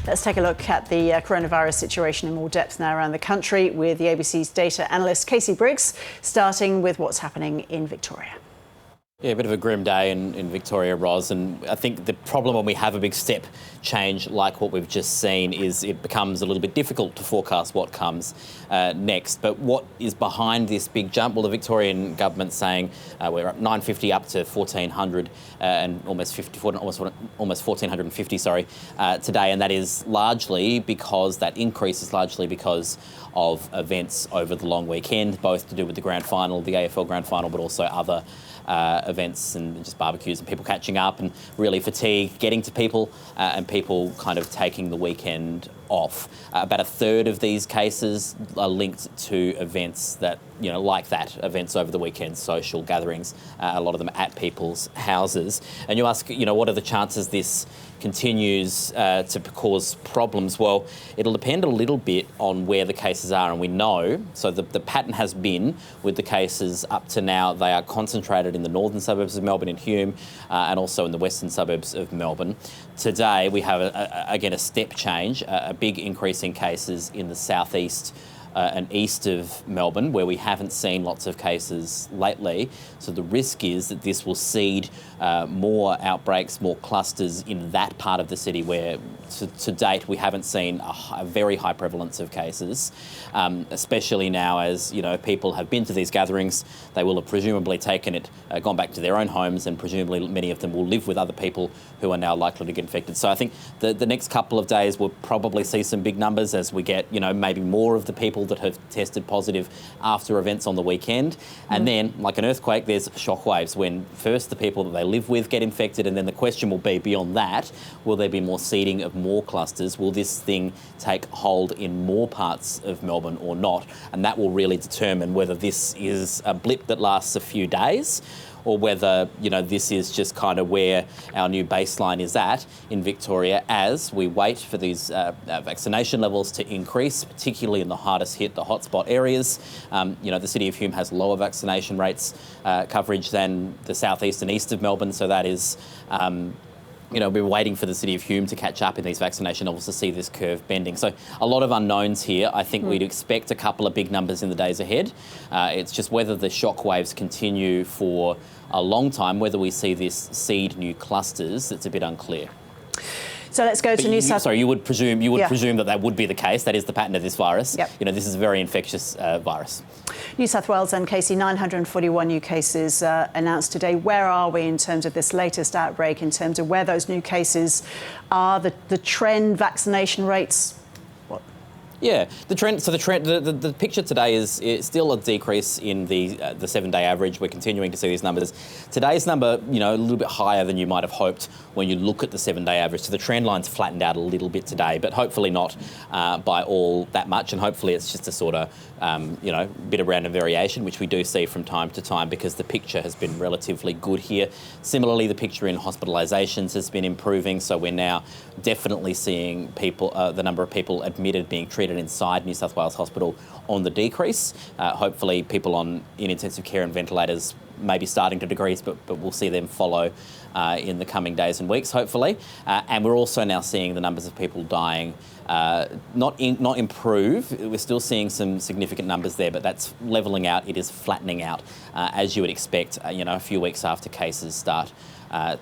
Let's take a look at the coronavirus situation in more depth now around the country with the ABC's data analyst Casey Briggs, starting with what's happening in Victoria. Yeah, a bit of a grim day in Victoria, Ros, and I think the problem when we have a big step change like what we've just seen is it becomes a little bit difficult to forecast what comes next. But what is behind this big jump? Well, the Victorian government's saying we're up 950 up to 1,400 and almost 1,450, today, and that is largely because that increase is largely because of events over the long weekend, both to do with the grand final, the AFL grand final, but also other events and just barbecues and people catching up and really fatigue getting to people and people kind of taking the weekend off. About a third of these cases are linked to events that, like that, events over the weekend, social gatherings, a lot of them at people's houses. And you ask, what are the chances this continues to cause problems? Well, it'll depend a little bit on where the cases are, and we know, so the pattern has been with the cases up to now, they are concentrated in the northern suburbs of Melbourne and Hume and also in the western suburbs of Melbourne. Today we have, again, a step change, a big increase in cases in the southeast and east of Melbourne, where we haven't seen lots of cases lately. So the risk is that this will seed more outbreaks, more clusters in that part of the city where to date we haven't seen a very high prevalence of cases, especially now as people have been to these gatherings. They will have presumably taken it, gone back to their own homes, and presumably many of them will live with other people who are now likely to get infected. So I think the next couple of days we'll probably see some big numbers as we get maybe more of the people that have tested positive after events on the weekend. And then, like an earthquake, there's shockwaves when first the people that they live with get infected, and then the question will be, beyond that, will there be more seeding of more clusters? Will this thing take hold in more parts of Melbourne or not? And that will really determine whether this is a blip that lasts a few days, or whether, this is just kind of where our new baseline is at in Victoria as we wait for these vaccination levels to increase, particularly in the hardest hit, the hotspot areas. The City of Hume has lower vaccination rates coverage than the southeast and east of Melbourne, so that is we're waiting for the City of Hume to catch up in these vaccination levels to see this curve bending. So a lot of unknowns here. I think we'd expect a couple of big numbers in the days ahead. It's just whether the shock waves continue for a long time, whether we see this seed new clusters, it's a bit unclear. So let's go to New South... Sorry, you would presume that would be the case. That is the pattern of this virus. Yep. This is a very infectious virus. New South Wales and Casey, 941 new cases announced today. Where are we in terms of this latest outbreak, in terms of where those new cases are, the trend, vaccination rates? What? Yeah, the picture today is still a decrease in the 7-day average. We're continuing to see these numbers. Today's number, a little bit higher than you might have hoped when you look at the 7-day average. So the trend line's flattened out a little bit today, but hopefully not by all that much. And hopefully it's just a sort of, bit of random variation, which we do see from time to time because the picture has been relatively good here. Similarly, the picture in hospitalisations has been improving. So we're now definitely seeing people, the number of people admitted being treated inside New South Wales Hospital on the decrease. Hopefully people in intensive care and ventilators maybe starting to decrease, but we'll see them follow in the coming days and weeks, hopefully. And we're also now seeing the numbers of people dying not improve. We're still seeing some significant numbers there, but that's levelling out. It is flattening out, as you would expect, a few weeks after cases start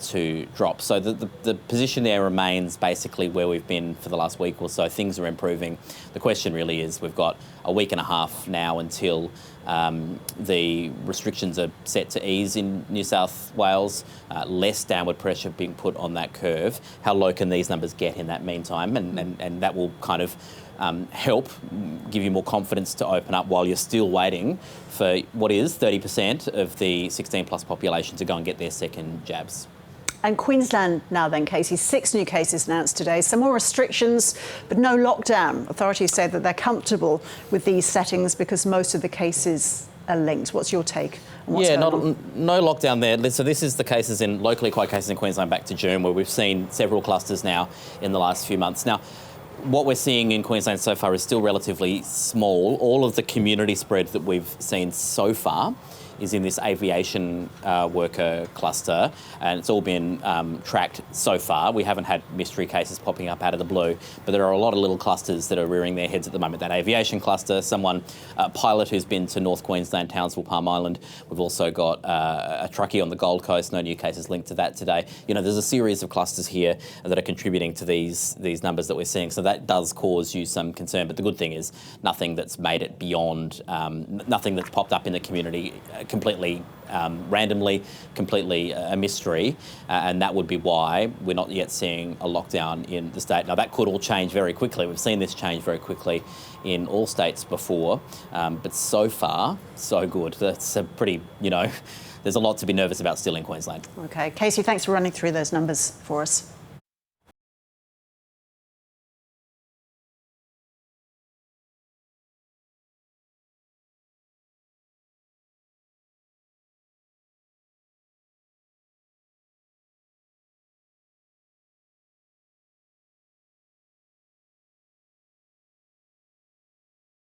to drop. So the position there remains basically where we've been for the last week or so. Things are improving. The question really is we've got a week and a half now until the restrictions are set to ease in New South Wales, less downward pressure being put on that curve. How low can these numbers get in that meantime? And that will kind of help give you more confidence to open up while you're still waiting for what is 30% of the 16 plus population to go and get their second jabs. And Queensland now then, Casey, 6 new cases announced today. Some more restrictions, but no lockdown. Authorities say that they're comfortable with these settings because most of the cases are linked. What's your take on what's going on? No lockdown there. So this is the cases locally acquired cases in Queensland back to June, where we've seen several clusters now in the last few months. Now, what we're seeing in Queensland so far is still relatively small. All of the community spread that we've seen so far is in this aviation worker cluster, and it's all been tracked so far. We haven't had mystery cases popping up out of the blue, but there are a lot of little clusters that are rearing their heads at the moment. That aviation cluster, a pilot who's been to North Queensland, Townsville, Palm Island. We've also got a truckie on the Gold Coast, no new cases linked to that today. You know, there's a series of clusters here that are contributing to these numbers that we're seeing. So that does cause you some concern, but the good thing is nothing that's made it beyond, nothing that's popped up in the community completely randomly, completely a mystery, and that would be why we're not yet seeing a lockdown in the state. Now that could all change very quickly. We've seen this change very quickly in all states before, but so far, so good. That's a pretty, there's a lot to be nervous about still in Queensland. Okay, Casey, thanks for running through those numbers for us.